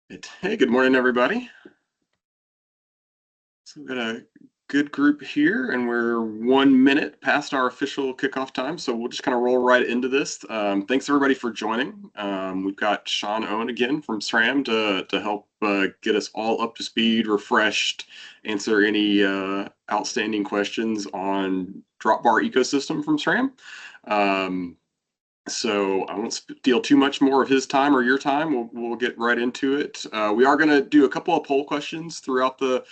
Hey, good morning, everybody. So we've got a good group here, and we're 1 minute past our official kickoff time, so we'll just kind of roll right into this. Thanks, everybody, for joining. We've got Sean Owen again from SRAM to help get us all up to speed, refreshed, answer any outstanding questions on Drop Bar ecosystem from SRAM. So I won't steal too much more of his time or your time. We'll get right into it. We are going to do a couple of poll questions throughout the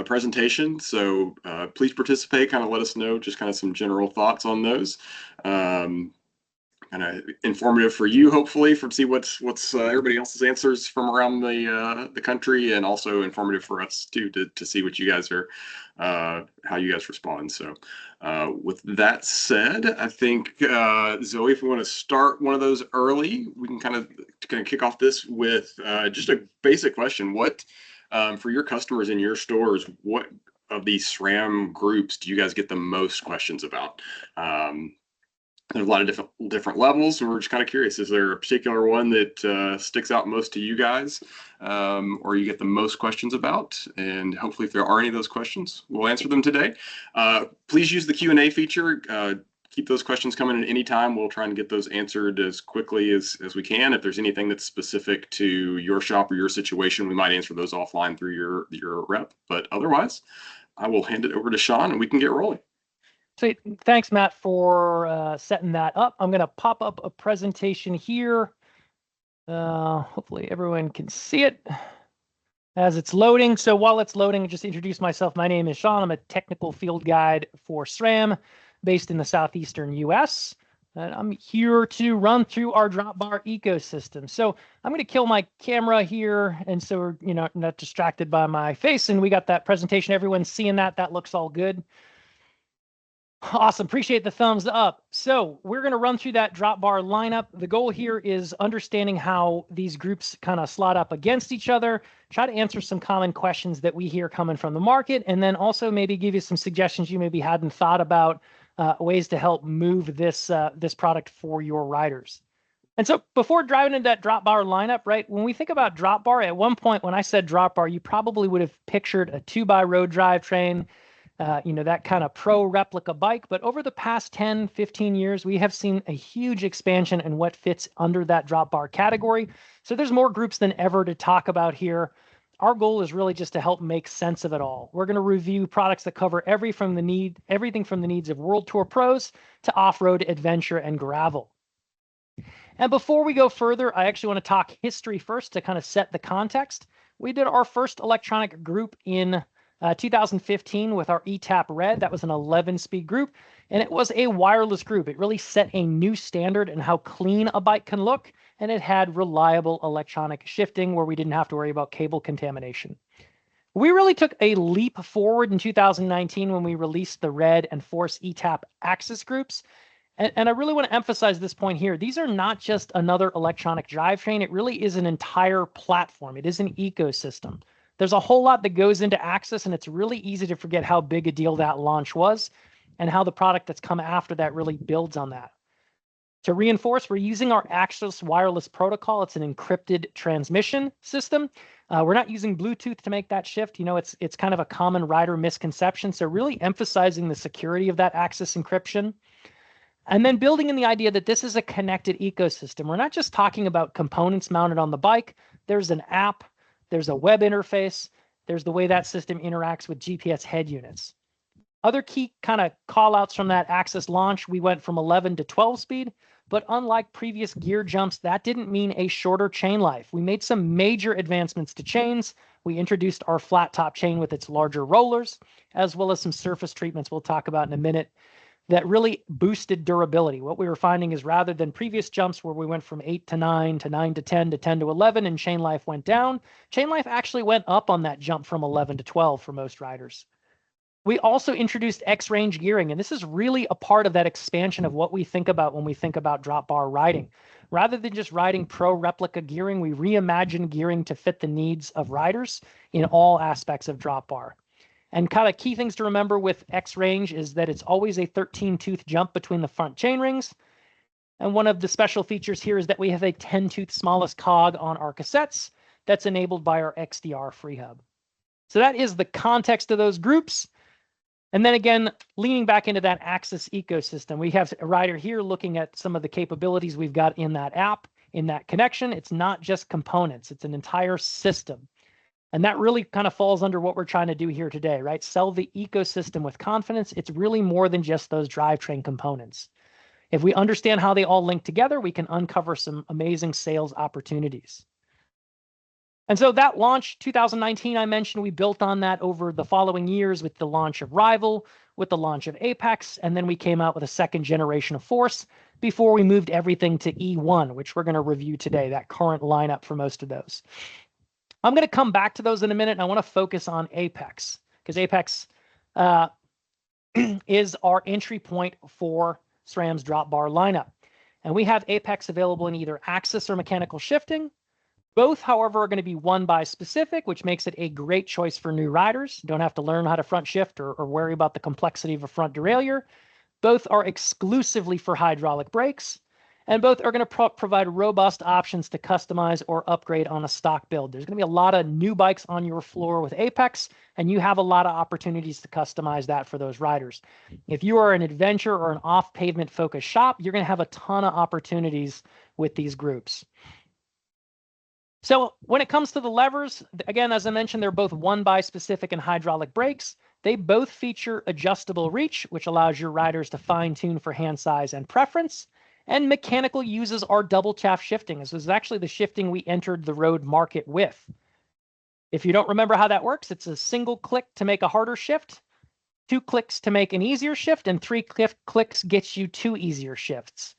presentation. So please participate. Kind of let us know just kind of some general thoughts on those. Kind of informative for you, hopefully, for see what's everybody else's answers from around the country, and also informative for us too to see what you guys are how you guys respond. So with that said, I think Zoe, if we want to start one of those early, we can kind of kick off this with just a basic question. What for your customers in your stores, what of these SRAM groups do you guys get the most questions about? There's a lot of different levels, and we're just kind of curious, is there a particular one that sticks out most to you guys, or you get the most questions about? And hopefully, if there are any of those questions, we'll answer them today. Please use the Q&A feature. Keep those questions coming at any time. We'll try and get those answered as quickly as we can. If there's anything that's specific to your shop or your situation, we might answer those offline through your rep. But otherwise, I will hand it over to Sean, and we can get rolling. So thanks, Matt, for setting that up. I'm going to pop up a presentation here. Hopefully everyone can see it as it's loading. So while it's loading, just introduce myself. My name is Sean. I'm a technical field guide for SRAM based in the southeastern US. And I'm here to run through our drop bar ecosystem. So I'm going to kill my camera here, and so we're not distracted by my face. And we got that presentation. Everyone's seeing that. That looks all good. Awesome. Appreciate the thumbs up. So we're going to run through that drop bar lineup. The goal here is understanding how these groups kind of slot up against each other, try to answer some common questions that we hear coming from the market, and then also maybe give you some suggestions you maybe hadn't thought about, ways to help move this product for your riders. And so before driving into that drop bar lineup, right, when we think about drop bar, at one point when I said drop bar, you probably would have pictured a 2x-road drivetrain, that kind of pro replica bike. But over the past 10, 15 years, we have seen a huge expansion in what fits under that drop bar category. So there's more groups than ever to talk about here. Our goal is really just to help make sense of it all. We're going to review products that cover everything from the needs of World Tour pros to off-road adventure and gravel. And before we go further, I actually want to talk history first to kind of set the context. We did our first electronic group in 2015 with our ETAP Red. That was an 11-speed group, and it was a wireless group. It really set a new standard in how clean a bike can look, and it had reliable electronic shifting where we didn't have to worry about cable contamination. We really took a leap forward in 2019 when we released the Red and Force ETAP AXS groups. And I really want to emphasize this point here. These are not just another electronic drivetrain. It really is an entire platform. It is an ecosystem. There's a whole lot that goes into AXS, and it's really easy to forget how big a deal that launch was and how the product that's come after that really builds on that. To reinforce, we're using our AXS wireless protocol. It's an encrypted transmission system. We're not using Bluetooth to make that shift. It's kind of a common rider misconception. So really emphasizing the security of that AXS encryption. And then building in the idea that this is a connected ecosystem. We're not just talking about components mounted on the bike. There's an app. There's a web interface. There's the way that system interacts with GPS head units. Other key kind of call outs from that AXS launch, we went from 11 to 12 speed, but unlike previous gear jumps, that didn't mean a shorter chain life. We made some major advancements to chains. We introduced our flat top chain with its larger rollers, as well as some surface treatments we'll talk about in a minute that really boosted durability. What we were finding is rather than previous jumps where we went from 8 to 9 to 9 to 10 to 10 to 11 and chain life went down, chain life actually went up on that jump from 11 to 12 for most riders. We also introduced X-range gearing, and this is really a part of that expansion of what we think about when we think about drop bar riding. Rather than just riding pro replica gearing, we reimagine gearing to fit the needs of riders in all aspects of drop bar. And kind of key things to remember with X-range is that it's always a 13-tooth jump between the front chain rings. And one of the special features here is that we have a 10-tooth smallest cog on our cassettes that's enabled by our XDR free hub. So that is the context of those groups. And then again, leaning back into that AXS ecosystem, we have a rider here looking at some of the capabilities we've got in that app, in that connection. It's not just components, it's an entire system. And that really kind of falls under what we're trying to do here today, right? Sell the ecosystem with confidence. It's really more than just those drivetrain components. If we understand how they all link together, we can uncover some amazing sales opportunities. And so that launch, 2019, I mentioned, we built on that over the following years with the launch of Rival, with the launch of Apex, and then we came out with a second generation of Force before we moved everything to E1, which we're going to review today, that current lineup for most of those. I'm going to come back to those in a minute, and I want to focus on Apex, because Apex is our entry point for SRAM's drop bar lineup. And we have Apex available in either axis or mechanical shifting. Both, however, are going to be one-by specific, which makes it a great choice for new riders. Don't have to learn how to front shift or worry about the complexity of a front derailleur. Both are exclusively for hydraulic brakes, and both are going to provide robust options to customize or upgrade on a stock build. There's going to be a lot of new bikes on your floor with Apex, and you have a lot of opportunities to customize that for those riders. If you are an adventure or an off-pavement focused shop, you're going to have a ton of opportunities with these groups. So when it comes to the levers, again, as I mentioned, they're both one-by specific and hydraulic brakes. They both feature adjustable reach, which allows your riders to fine-tune for hand size and preference. And mechanical uses our double shaft shifting. This is actually the shifting we entered the road market with. If you don't remember how that works, it's a single click to make a harder shift, 2 clicks to make an easier shift, and 3 clicks gets you 2 easier shifts.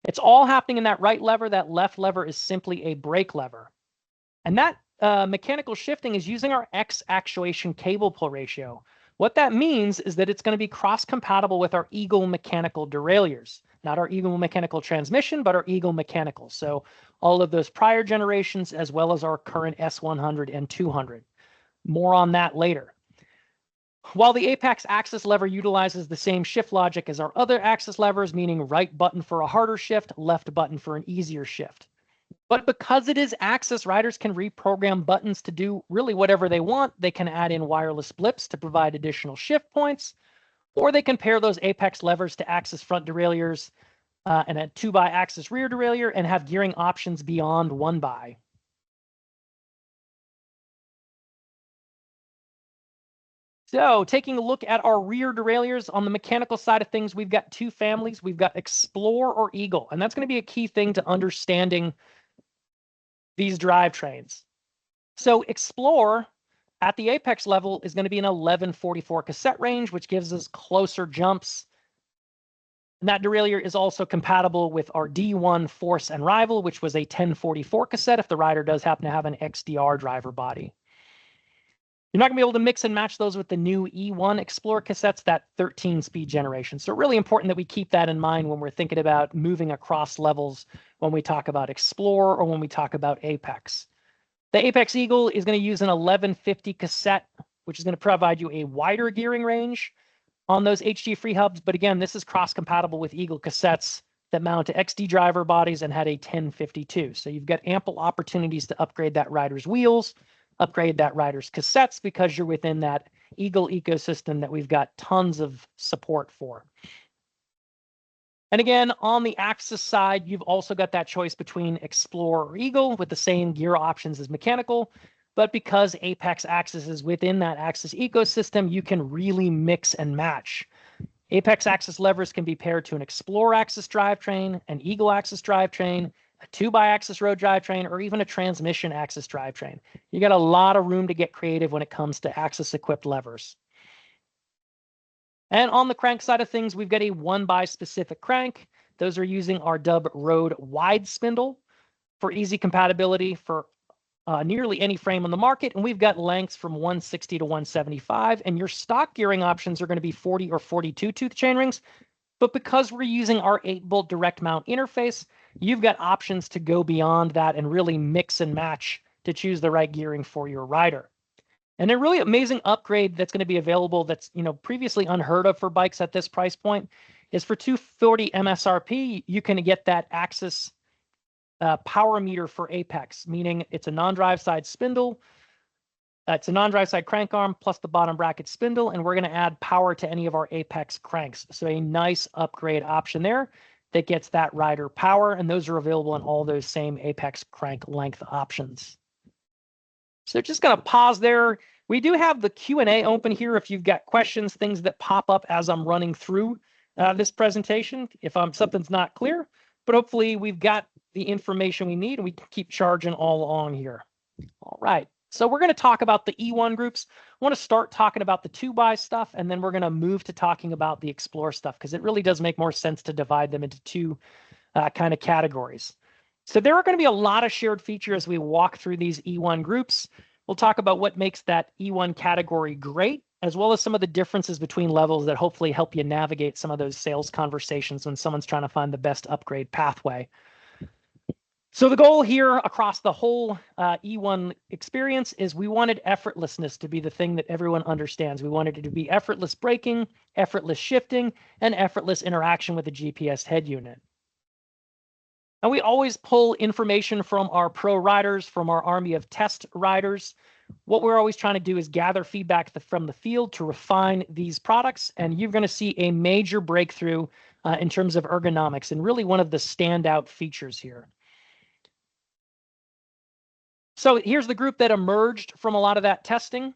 It's all happening in that right lever. That left lever is simply a brake lever. And that mechanical shifting is using our X actuation cable pull ratio. What that means is that it's going to be cross-compatible with our Eagle mechanical derailleurs. Not our Eagle mechanical transmission, but our Eagle mechanical. So all of those prior generations, as well as our current S100 and 200. More on that later. While the Apex axis lever utilizes the same shift logic as our other axis levers, meaning right button for a harder shift, left button for an easier shift. But because it is axis, riders can reprogram buttons to do really whatever they want. They can add in wireless blips to provide additional shift points, or they can pair those Apex levers to axis front derailleurs and a 2x axis rear derailleur and have gearing options beyond 1x. So taking a look at our rear derailleurs, on the mechanical side of things, we've got 2 families. We've got Explore or Eagle, and that's going to be a key thing to understanding these drivetrains. So Explore at the Apex level is going to be an 1144 cassette range, which gives us closer jumps. And that derailleur is also compatible with our D1 Force and Rival, which was a 1044 cassette if the rider does happen to have an XDR driver body. You're not going to be able to mix and match those with the new E1 Explorer cassettes, that 13-speed generation. So really important that we keep that in mind when we're thinking about moving across levels when we talk about Explorer or when we talk about Apex. The Apex Eagle is going to use an 1150 cassette, which is going to provide you a wider gearing range on those HG free hubs. But again, this is cross-compatible with Eagle cassettes that mount to XD driver bodies and had a 1052. So you've got ample opportunities to upgrade that rider's wheels, upgrade that rider's cassettes, because you're within that Eagle ecosystem that we've got tons of support for. And again, on the axis side, you've also got that choice between Explorer or Eagle with the same gear options as mechanical. But because Apex axis is within that axis ecosystem, you can really mix and match. Apex axis levers can be paired to an Explorer axis drivetrain, an Eagle axis drivetrain, a 2x-axis road drivetrain, or even a transmission axis drivetrain. You got a lot of room to get creative when it comes to axis-equipped levers. And on the crank side of things, we've got a 1x specific crank. Those are using our Dub Road wide spindle for easy compatibility for nearly any frame on the market. And we've got lengths from 160 to 175. And your stock gearing options are going to be 40 or 42 tooth chainrings. But because we're using our 8-bolt direct mount interface, you've got options to go beyond that and really mix and match to choose the right gearing for your rider. And a really amazing upgrade that's going to be available that's previously unheard of for bikes at this price point is for $240 MSRP, you can get that AXS power meter for Apex, meaning it's a non-drive side spindle. It's a non-drive side crank arm plus the bottom bracket spindle, and we're going to add power to any of our Apex cranks. So a nice upgrade option there that gets that rider power, and those are available in all those same Apex crank length options. So just going to pause there. We do have the Q&A open here if you've got questions, things that pop up as I'm running through this presentation, if something's not clear, but hopefully we've got the information we need and we can keep charging all along here. All right. So we're going to talk about the E1 groups. I want to start talking about the 2x stuff, and then we're going to move to talking about the Explore stuff, because it really does make more sense to divide them into two kind of categories. So there are going to be a lot of shared features as we walk through these E1 groups. We'll talk about what makes that E1 category great, as well as some of the differences between levels that hopefully help you navigate some of those sales conversations when someone's trying to find the best upgrade pathway. So the goal here across the whole E1 experience is we wanted effortlessness to be the thing that everyone understands. We wanted it to be effortless braking, effortless shifting, and effortless interaction with the GPS head unit. And we always pull information from our pro riders, from our army of test riders. What we're always trying to do is gather feedback from the field to refine these products. And you're going to see a major breakthrough in terms of ergonomics, and really one of the standout features here. So here's the group that emerged from a lot of that testing.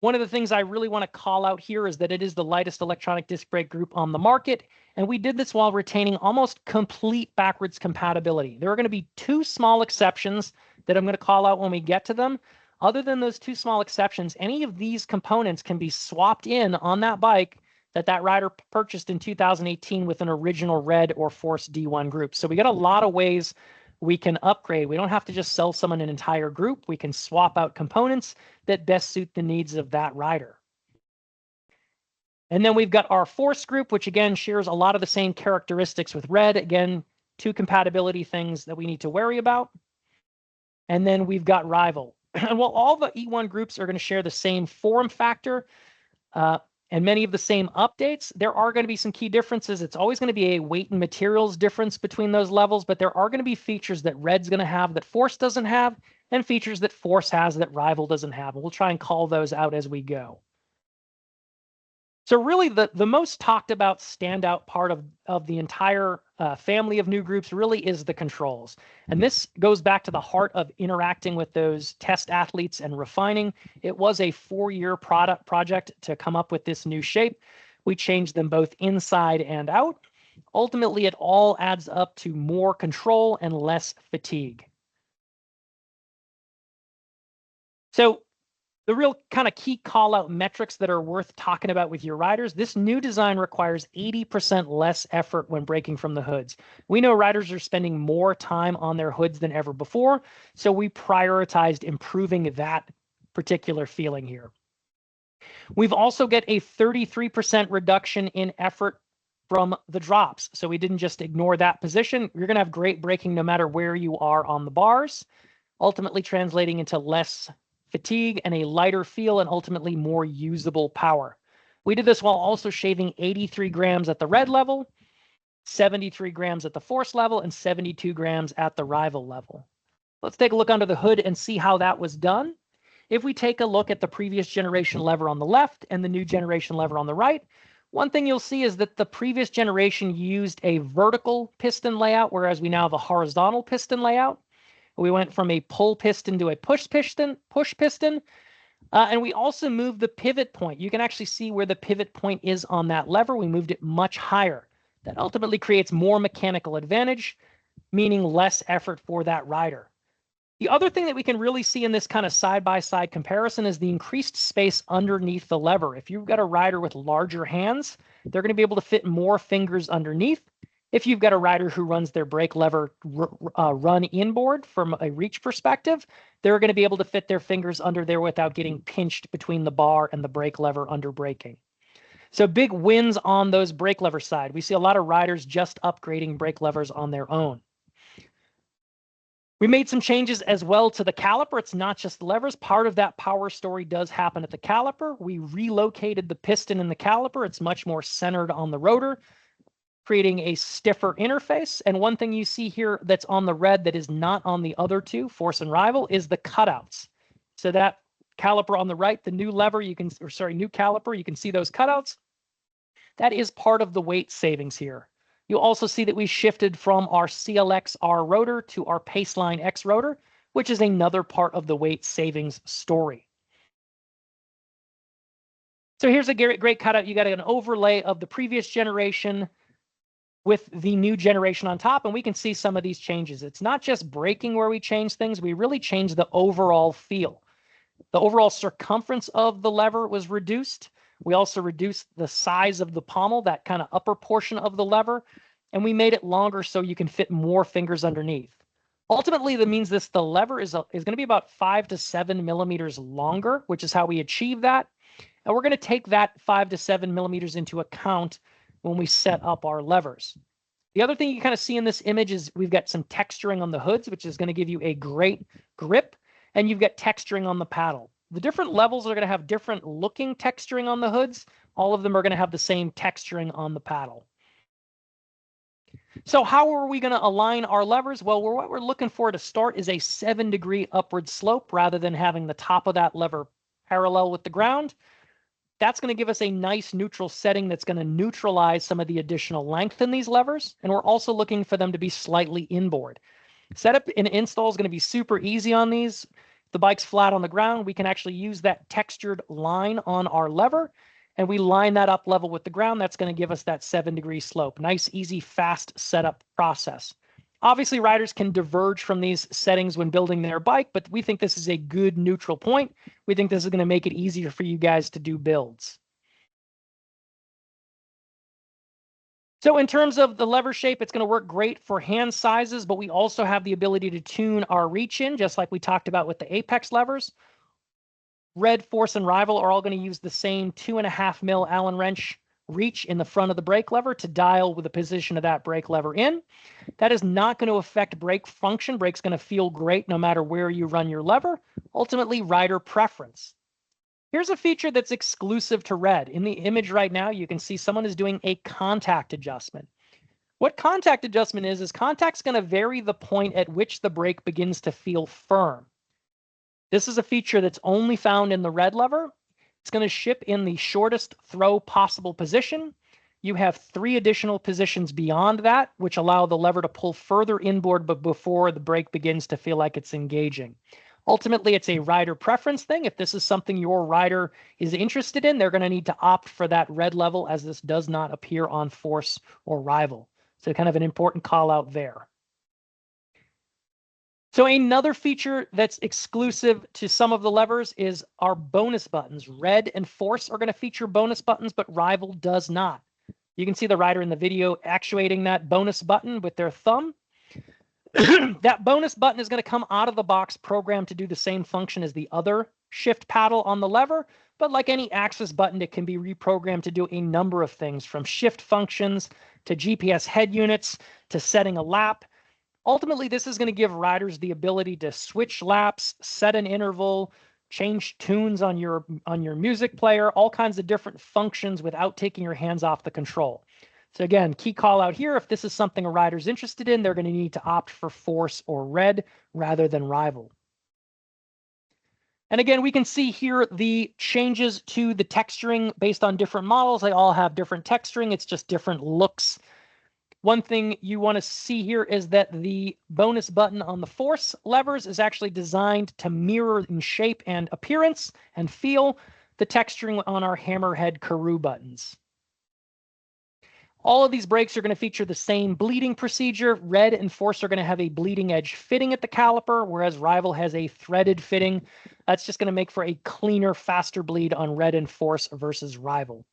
One of the things I really want to call out here is that it is the lightest electronic disc brake group on the market, and we did this while retaining almost complete backwards compatibility. There are going to be two small exceptions that I'm going to call out when we get to them. Other than those two small exceptions, any of these components can be swapped in on that bike that rider purchased in 2018 with an original red or Force D1 group. So we got a lot of ways we can upgrade. We don't have to just sell someone an entire group. We can swap out components that best suit the needs of that rider. And then we've got our Force group, which again shares a lot of the same characteristics with red. Again, two compatibility things that we need to worry about. And then we've got Rival. And while all the E1 groups are going to share the same form factor, and many of the same updates, there are going to be some key differences. It's always going to be a weight and materials difference between those levels, but there are going to be features that Red's going to have that Force doesn't have, and features that Force has that Rival doesn't have. And we'll try and call those out as we go. So really the most talked about standout part of the entire family of new groups really is the controls. And this goes back to the heart of interacting with those test athletes and refining. It was a 4-year project to come up with this new shape. We changed them both inside and out. Ultimately, it all adds up to more control and less fatigue. So the real kind of key call out metrics that are worth talking about with your riders, this new design requires 80% less effort when braking from the hoods. We know riders are spending more time on their hoods than ever before, so we prioritized improving that particular feeling here. We've also got a 33% reduction in effort from the drops. So we didn't just ignore that position. You're going to have great braking no matter where you are on the bars, ultimately translating into less fatigue and a lighter feel, and ultimately more usable power. We did this while also shaving 83 grams at the red level, 73 grams at the Force level, and 72 grams at the Rival level. Let's take a look under the hood and see how that was done. If we take a look at the previous generation lever on the left and the new generation lever on the right, one thing you'll see is that the previous generation used a vertical piston layout, whereas we now have a horizontal piston layout. We went from a pull piston to a push piston, and we also moved the pivot point. You can actually see where the pivot point is on that lever. We moved it much higher. That ultimately creates more mechanical advantage, meaning less effort for that rider. The other thing that we can really see in this kind of side-by-side comparison is the increased space underneath the lever. If you've got a rider with larger hands, they're going to be able to fit more fingers underneath. If you've got a rider who runs their brake lever run inboard from a reach perspective, they're going to be able to fit their fingers under there without getting pinched between the bar and the brake lever under braking. So big wins on those brake lever side. We see a lot of riders just upgrading brake levers on their own. We made some changes as well to the caliper. It's not just the levers. Part of that power story does happen at the caliper. We relocated the piston in the caliper. It's much more centered on the rotor, creating a stiffer interface. And one thing you see here that's on the red that is not on the other two, force and rival, is the cutouts. So that caliper on the right, the new lever, new caliper, you can see those cutouts. That is part of the weight savings here. You'll also see that we shifted from our CLX-R rotor to our Paceline X rotor, which is another part of the weight savings story. So here's a great cutout. You got an overlay of the previous generation with the new generation on top, and we can see some of these changes. It's not just braking where we change things, we really changed the overall feel. The overall circumference of the lever was reduced. We also reduced the size of the pommel, that kind of upper portion of the lever, and we made it longer so you can fit more fingers underneath. Ultimately, that means the lever is going to be about 5 to 7 millimeters longer, which is how we achieve that. And we're going to take that 5 to 7 millimeters into account when we set up our levers. The other thing you kind of see in this image is we've got some texturing on the hoods, which is going to give you a great grip, and you've got texturing on the paddle. The different levels are going to have different looking texturing on the hoods. All of them are going to have the same texturing on the paddle. So how are we going to align our levers? Well, what we're looking for to start is a 7-degree upward slope rather than having the top of that lever parallel with the ground. That's going to give us a nice neutral setting that's going to neutralize some of the additional length in these levers. And we're also looking for them to be slightly inboard. Setup and install is going to be super easy on these. If the bike's flat on the ground, we can actually use that textured line on our lever, and we line that up level with the ground. That's going to give us that 7-degree slope. Nice, easy, fast setup process. Obviously, riders can diverge from these settings when building their bike, but we think this is a good neutral point. We think this is going to make it easier for you guys to do builds. So in terms of the lever shape, it's going to work great for hand sizes, but we also have the ability to tune our reach in, just like we talked about with the Apex levers. Red, Force, and Rival are all going to use the same 2.5 mil Allen wrench reach in the front of the brake lever to dial with the position of that brake lever in. That is not going to affect brake function. Brake's going to feel great no matter where you run your lever. Ultimately, rider preference. Here's a feature that's exclusive to Red. In the image right now, you can see someone is doing a contact adjustment. What contact adjustment is contact's going to vary the point at which the brake begins to feel firm. This is a feature that's only found in the Red lever. It's going to ship in the shortest throw possible position. You have 3 additional positions beyond that, which allow the lever to pull further inboard, but before the brake begins to feel like it's engaging. Ultimately, it's a rider preference thing. If this is something your rider is interested in, they're going to need to opt for that Red level, as this does not appear on Force or Rival. So kind of an important call out there. So another feature that's exclusive to some of the levers is our bonus buttons. Red and Force are going to feature bonus buttons, but Rival does not. You can see the rider in the video actuating that bonus button with their thumb. That bonus button is going to come out of the box programmed to do the same function as the other shift paddle on the lever, but like any AXS button, it can be reprogrammed to do a number of things, from shift functions to GPS head units to setting a lap. Ultimately, this is going to give riders the ability to switch laps, set an interval, change tunes on your music player, all kinds of different functions without taking your hands off the control. So again, key call out here, if this is something a rider's interested in, they're going to need to opt for Force or Red rather than Rival. And again, we can see here the changes to the texturing based on different models. They all have different texturing. It's just different looks. One thing you want to see here is that the bonus button on the Force levers is actually designed to mirror in shape and appearance and feel the texturing on our Hammerhead Karoo buttons. All of these brakes are going to feature the same bleeding procedure. Red and Force are going to have a bleeding edge fitting at the caliper, whereas Rival has a threaded fitting. That's just going to make for a cleaner, faster bleed on Red and Force versus Rival.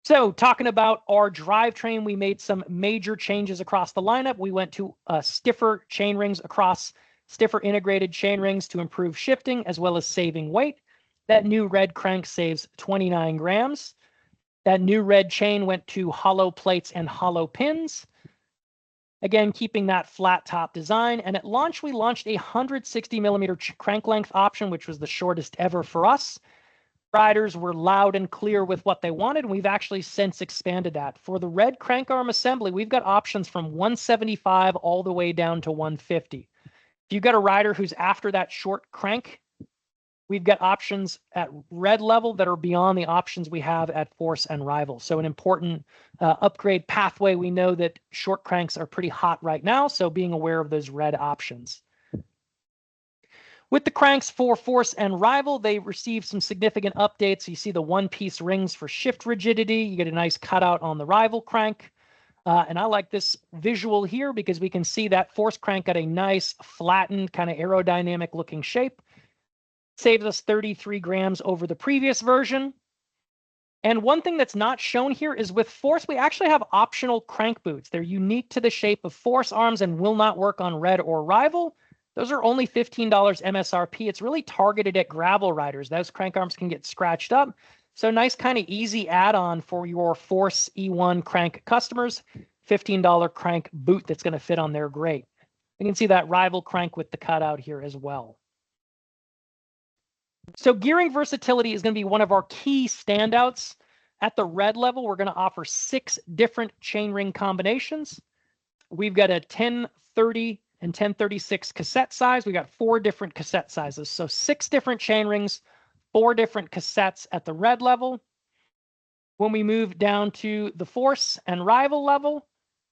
So talking about our drivetrain, we made some major changes across the lineup. We went to stiffer chain rings across stiffer integrated chain rings to improve shifting as well as saving weight. That new Red crank saves 29 grams. That new Red chain went to hollow plates and hollow pins. Again, keeping that flat top design. And at launch, we launched a 160 millimeter crank length option, which was the shortest ever for us. Riders were loud and clear with what they wanted, and we've actually since expanded that. For the red crank arm assembly, we've got options from 175 all the way down to 150. If you've got a rider who's after that short crank, we've got options at red level that are beyond the options we have at force and rival. So an important upgrade pathway. We know that short cranks are pretty hot right now, so being aware of those red options. With the cranks for force and rival, they received some significant updates. You see the one-piece rings for shift rigidity. You get a nice cutout on the rival crank. And I like this visual here because we can see that force crank got a nice flattened kind of aerodynamic looking shape. Saves us 33 grams over the previous version. And one thing that's not shown here is with force, we actually have optional crank boots. They're unique to the shape of force arms and will not work on red or rival. Those are only $15 MSRP. It's really targeted at gravel riders. Those crank arms can get scratched up. So nice kind of easy add-on for your Force E1 crank customers. $15 crank boot that's going to fit on there great. You can see that rival crank with the cutout here as well. So gearing versatility is going to be one of our key standouts. At the red level, we're going to offer 6 different chainring combinations. We've got a 1030 and 1036 cassette size. We got 4 different cassette sizes. So 6 different chain rings, 4 different cassettes at the red level. When we move down to the force and rival level,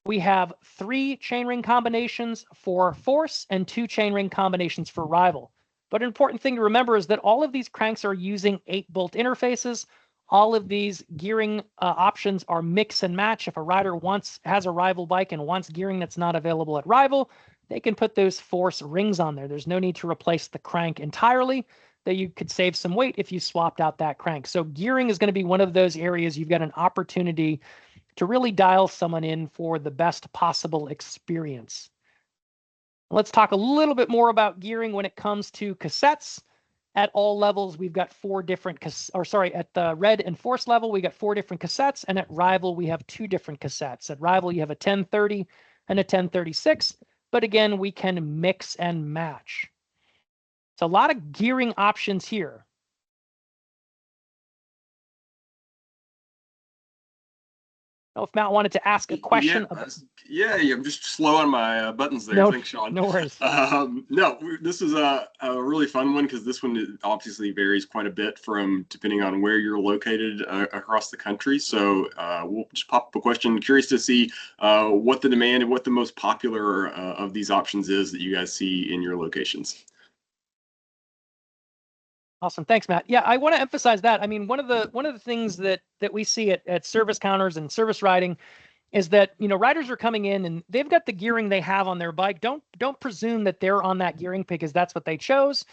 we have 3 chainring combinations for force and 2 chainring combinations for rival. But an important thing to remember is that all of these cranks are using 8-bolt interfaces. All of these gearing options are mix and match. If a rider has a rival bike and wants gearing that's not available at rival, they can put those force rings on there. There's no need to replace the crank entirely. That you could save some weight if you swapped out that crank. So gearing is going to be one of those areas you've got an opportunity to really dial someone in for the best possible experience. Let's talk a little bit more about gearing when it comes to cassettes. At all levels, we've got 4 different, at the red and force level, we got 4 different cassettes, and at rival, we have 2 different cassettes. At rival, you have a 1030 and a 1036, but again, we can mix and match. So a lot of gearing options here. I don't know if Matt wanted to ask a question. Yeah, I'm just slow on my buttons there. No, thanks, Sean. No worries. No, this is a really fun one because this one obviously varies quite a bit depending on where you're located across the country. So we'll just pop up a question. Curious to see what the demand and what the most popular of these options is that you guys see in your locations. Awesome. Thanks, Matt. Yeah, I want to emphasize that. I mean, one of the things that we see at service counters and service riding is that, riders are coming in and they've got the gearing they have on their bike. Don't presume that they're on that gearing because that's what they chose.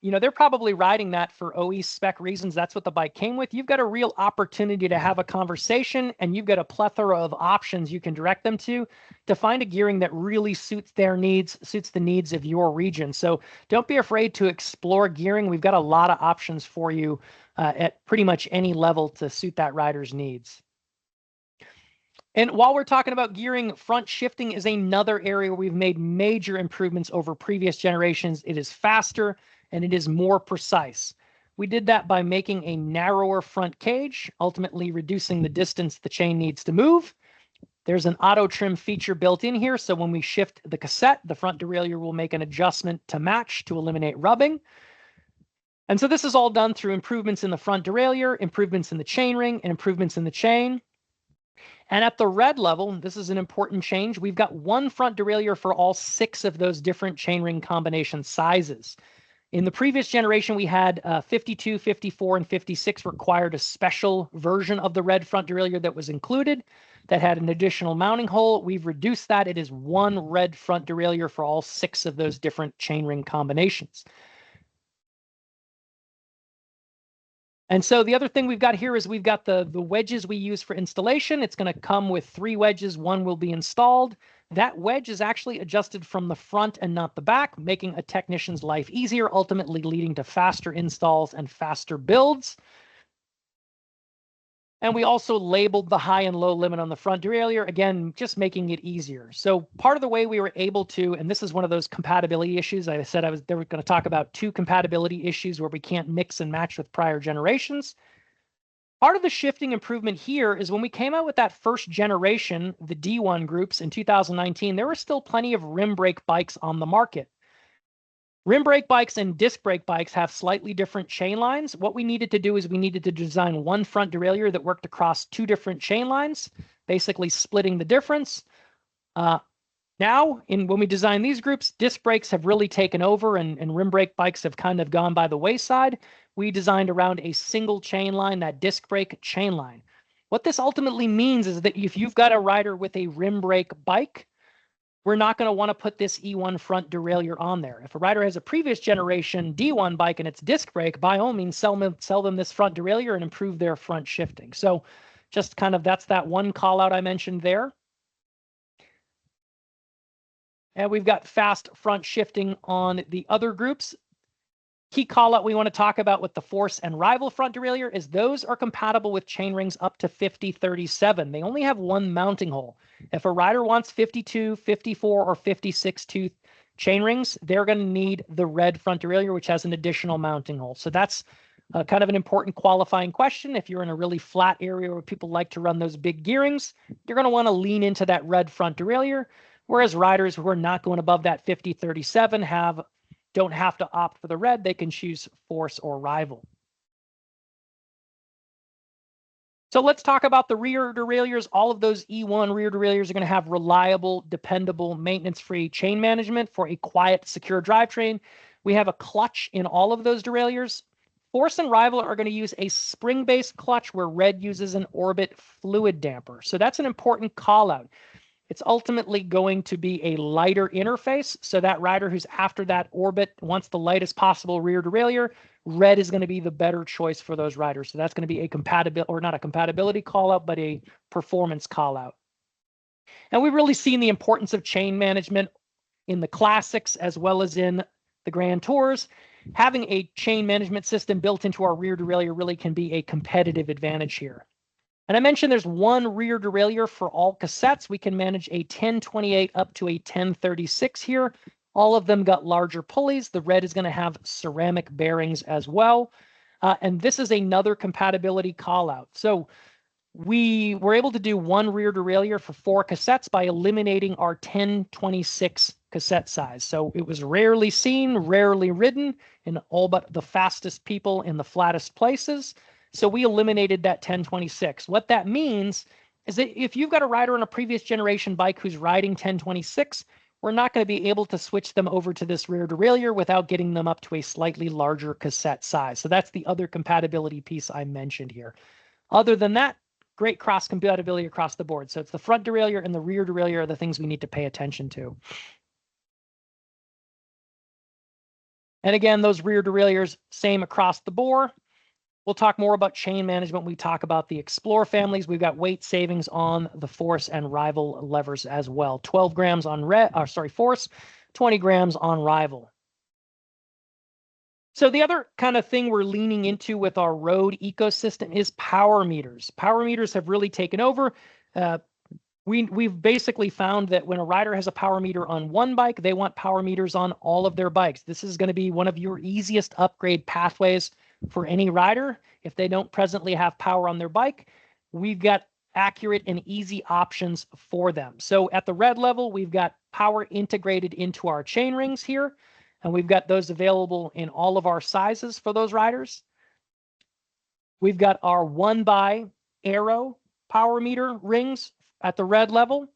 They're probably riding that for OE spec reasons. That's what the bike came with. You've got a real opportunity to have a conversation, and you've got a plethora of options you can direct them to find a gearing that really suits their needs, suits the needs of your region. So don't be afraid to explore gearing. We've got a lot of options for you at pretty much any level to suit that rider's needs. And while we're talking about gearing, front shifting is another area where we've made major improvements over previous generations. It is faster and it is more precise. We did that by making a narrower front cage, ultimately reducing the distance the chain needs to move. There's an auto trim feature built in here, so when we shift the cassette, the front derailleur will make an adjustment to match to eliminate rubbing. And so this is all done through improvements in the front derailleur, improvements in the chainring, and improvements in the chain. And at the red level, this is an important change. We've got 1 front derailleur for all 6 of those different chainring combination sizes. In the previous generation, we had 52, 54, and 56 required a special version of the red front derailleur that was included that had an additional mounting hole. We've reduced that. It is 1 red front derailleur for all 6 of those different chainring combinations. And so the other thing we've got here is we've got the wedges we use for installation. It's going to come with 3 wedges. 1 will be installed. That wedge is actually adjusted from the front and not the back, making a technician's life easier, ultimately leading to faster installs and faster builds. And we also labeled the high and low limit on the front derailleur, again, just making it easier. So part of the way we were able to, and this is one of those compatibility issues, I said they were going to talk about 2 compatibility issues where we can't mix and match with prior generations. Part of the shifting improvement here is when we came out with that first generation, the D1 groups in 2019, there were still plenty of rim brake bikes on the market. Rim brake bikes and disc brake bikes have slightly different chain lines. What we needed to do is we needed to design one front derailleur that worked across 2 different chain lines, basically splitting the difference. Now, when we design these groups, disc brakes have really taken over and rim brake bikes have kind of gone by the wayside. We designed around a single chain line, that disc brake chain line. What this ultimately means is that if you've got a rider with a rim brake bike, we're not going to want to put this E1 front derailleur on there. If a rider has a previous generation D1 bike and it's disc brake, by all means, sell them this front derailleur and improve their front shifting. So just kind of, that's that one call out I mentioned there. And we've got fast front shifting on the other groups. Key call out we want to talk about with the Force and Rival front derailleur is those are compatible with chain rings up to 5037. They only have one mounting hole. If a rider wants 52, 54, or 56 tooth chain rings, they're going to need the red front derailleur, which has an additional mounting hole. So that's kind of an important qualifying question. If you're in a really flat area where people like to run those big gearings, you're going to want to lean into that red front derailleur, whereas riders who are not going above that 5037 don't have to opt for the red. They can choose Force or Rival. So let's talk about the rear derailleurs. All of those E1 rear derailleurs are going to have reliable, dependable, maintenance-free chain management for a quiet, secure drivetrain. We have a clutch in all of those derailleurs. Force and Rival are going to use a spring-based clutch where red uses an Orbit fluid damper. So that's an important call-out. It's ultimately going to be a lighter interface. So that rider who's after that Orbit wants the lightest possible rear derailleur, red is going to be the better choice for those riders. So that's going to be a compatibility, or not a compatibility call out, but a performance call out. And we've really seen the importance of chain management in the classics as well as in the Grand Tours. Having a chain management system built into our rear derailleur really can be a competitive advantage here. And I mentioned there's one rear derailleur for all cassettes. We can manage a 1028 up to a 1036 here. All of them got larger pulleys. The red is going to have ceramic bearings as well. And this is another compatibility call out. So we were able to do one rear derailleur for 4 cassettes by eliminating our 1026 cassette size. So it was rarely seen, rarely ridden, and all but the fastest people in the flattest places. So we eliminated that 1026. What that means is that if you've got a rider on a previous generation bike who's riding 1026, we're not going to be able to switch them over to this rear derailleur without getting them up to a slightly larger cassette size. So that's the other compatibility piece I mentioned here. Other than that, great cross compatibility across the board. So it's the front derailleur and the rear derailleur are the things we need to pay attention to. And again, those rear derailleurs, same across the board. We'll talk more about chain management. We talk about the Explorer families. We've got weight savings on the Force and Rival levers as well. 12 grams on Force, 20 grams on Rival. So the other kind of thing we're leaning into with our road ecosystem is power meters. Power meters have really taken over. We've basically found that when a rider has a power meter on one bike, they want power meters on all of their bikes. This is going to be one of your easiest upgrade pathways for any rider. If they don't presently have power on their bike, we've got accurate and easy options for them. So at the red level, we've got power integrated into our chain rings here, and we've got those available in all of our sizes for those riders. We've got our 1x Aero power meter rings at the red level.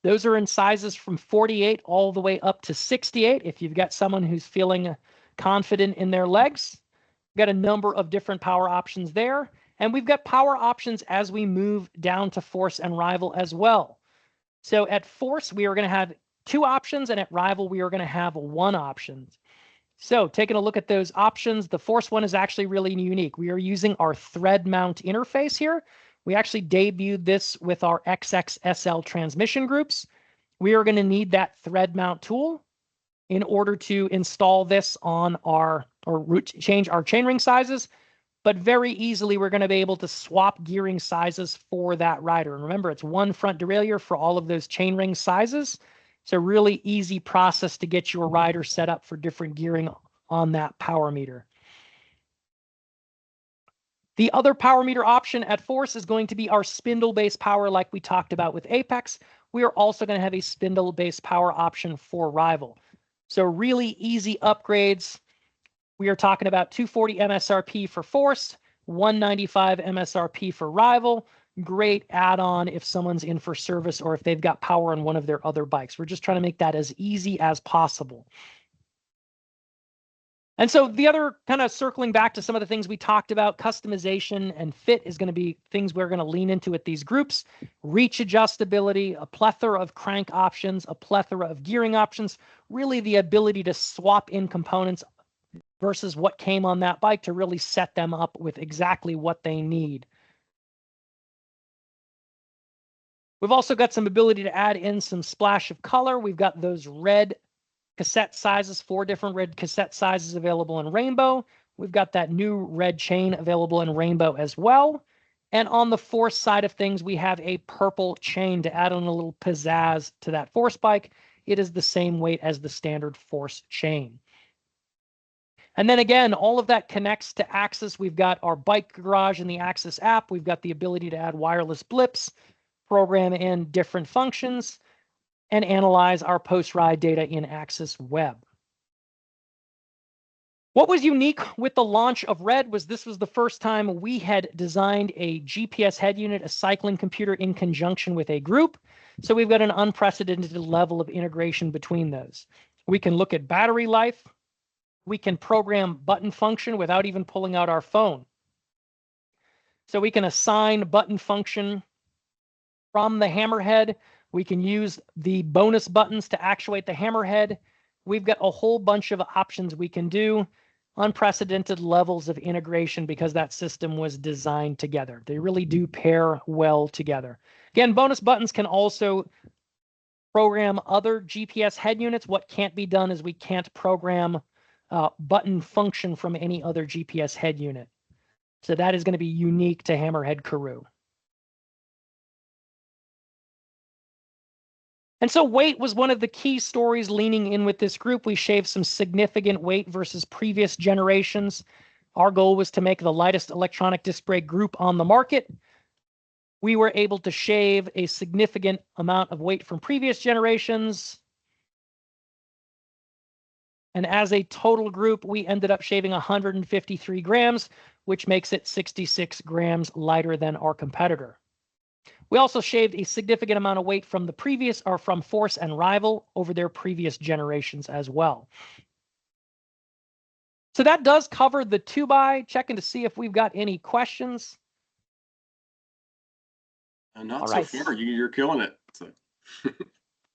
Those are in sizes from 48 all the way up to 68. If you've got someone who's feeling confident in their legs, we've got a number of different power options there. And we've got power options as we move down to Force and Rival as well. So at Force, we are going to have 2 options, and at Rival, we are going to have 1 option. So taking a look at those options, the Force one is actually really unique. We are using our thread mount interface here. We actually debuted this with our XXSL transmission groups. We are going to need that thread mount tool in order to install this on our, or change our chainring sizes. but very easily we're going to be able to swap gearing sizes for that rider. And remember, it's one front derailleur for all of those chainring sizes. It's a really easy process to get your rider set up for different gearing on that power meter. The other power meter option at Force is going to be our spindle-based power like we talked about with Apex. We are also going to have a spindle-based power option for Rival. So really easy upgrades. We are talking about 240 MSRP for Force, 195 MSRP for Rival. Great add-on if someone's in for service or if they've got power on one of their other bikes. We're just trying to make that as easy as possible. And so the other kind of circling back to some of the things we talked about, customization and fit is going to be things we're going to lean into with these groups. Reach adjustability, a plethora of crank options, a plethora of gearing options, really the ability to swap in components versus what came on that bike to really set them up with exactly what they need. We've also got some ability to add in some splash of color. We've got those red cassette sizes, 4 different red cassette sizes available in rainbow. We've got that new red chain available in rainbow as well. And on the Force side of things, we have a purple chain to add on a little pizzazz to that Force bike. It is the same weight as the standard Force chain. And then again, all of that connects to AXS. We've got our bike garage in the AXS app. We've got the ability to add wireless blips, program in different functions, and analyze our post-ride data in AXS Web. What was unique with the launch of Red was this was the first time we had designed a GPS head unit, a cycling computer in conjunction with a group. So we've got an unprecedented level of integration between those. We can look at battery life. We can program button function without even pulling out our phone. So we can assign button function from the hammerhead. We can use the bonus buttons to actuate the hammerhead. We've got a whole bunch of options we can do. Unprecedented levels of integration because that system was designed together. They really do pair well together. Again, bonus buttons can also program other GPS head units. What can't be done is we can't program button function from any other GPS head unit. So that is going to be unique to Hammerhead Karoo. And so weight was one of the key stories leaning in with this group. We shaved some significant weight versus previous generations. Our goal was to make the lightest electronic disc brake group on the market. We were able to shave a significant amount of weight from previous generations. And as a total group, we ended up shaving 153 grams, which makes it 66 grams lighter than our competitor. We also shaved a significant amount of weight from the previous, or from Force and Rival over their previous generations as well. So that does cover the 2x. Checking to see if we've got any questions. Not so far. You're killing it. So.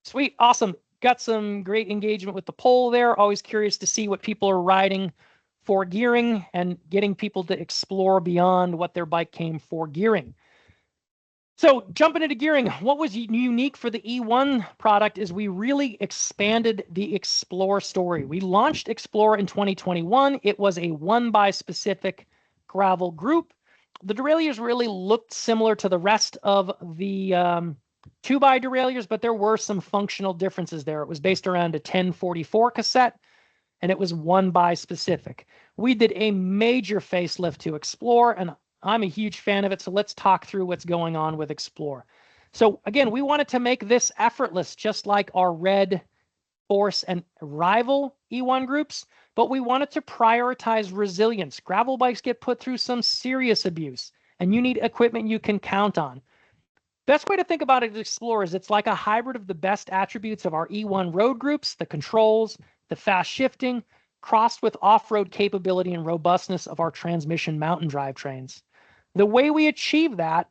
Sweet. Awesome. Got some great engagement with the poll there. Always curious to see what people are riding for gearing and getting people to explore beyond what their bike came for gearing. So jumping into gearing, what was unique for the E1 product is we really expanded the Explore story. We launched Explore in 2021. It was a 1x specific gravel group. The derailleurs really looked similar to the rest of the 2x derailleurs, but there were some functional differences there. It was based around a 1044 cassette, and it was 1x specific. We did a major facelift to Explore, and I'm a huge fan of it, so let's talk through what's going on with Explore. So again, we wanted to make this effortless, just like our Red, Force, and Rival E1 groups, but we wanted to prioritize resilience. Gravel bikes get put through some serious abuse, and you need equipment you can count on. Best way to think about it, Explore, is it's like a hybrid of the best attributes of our E1 road groups, the controls, the fast shifting, crossed with off-road capability and robustness of our transmission mountain drivetrains. The way we achieve that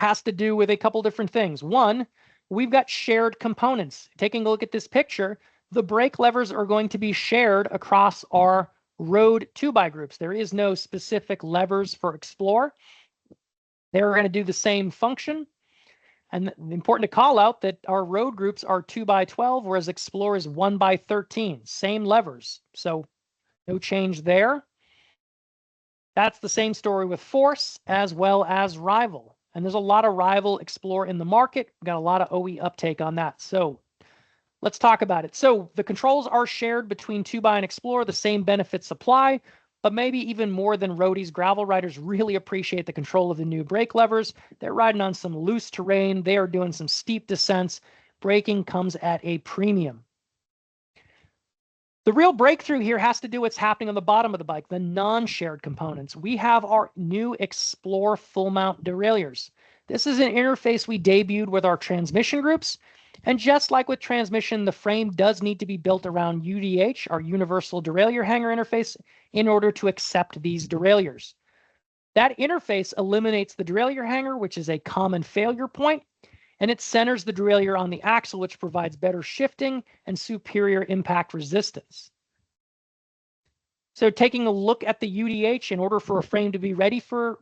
has to do with a couple different things. One, we've got shared components. Taking a look at this picture, the brake levers are going to be shared across our road 2x groups. There is no specific levers for Explore. They're going to do the same function. And important to call out that our road groups are 2x12, whereas Explore is 1x13. Same levers. So no change there. That's the same story with force as well as rival. And there's a lot of rival Explore in the market. We've got a lot of OE uptake on that. So let's talk about it. So the controls are shared between 2x and Explore. The same benefits apply, but maybe even more than roadies, gravel riders really appreciate the control of the new brake levers. They're riding on some loose terrain. They are doing some steep descents. Braking comes at a premium. The real breakthrough here has to do what's happening on the bottom of the bike, the non-shared components. We have our new Explore full mount derailleurs. This is an interface we debuted with our transmission groups. And just like with transmission, the frame does need to be built around UDH, our universal derailleur hanger interface, in order to accept these derailleurs. That interface eliminates the derailleur hanger, which is a common failure point, and it centers the derailleur on the axle, which provides better shifting and superior impact resistance. So taking a look at the UDH, in order for a frame to be ready for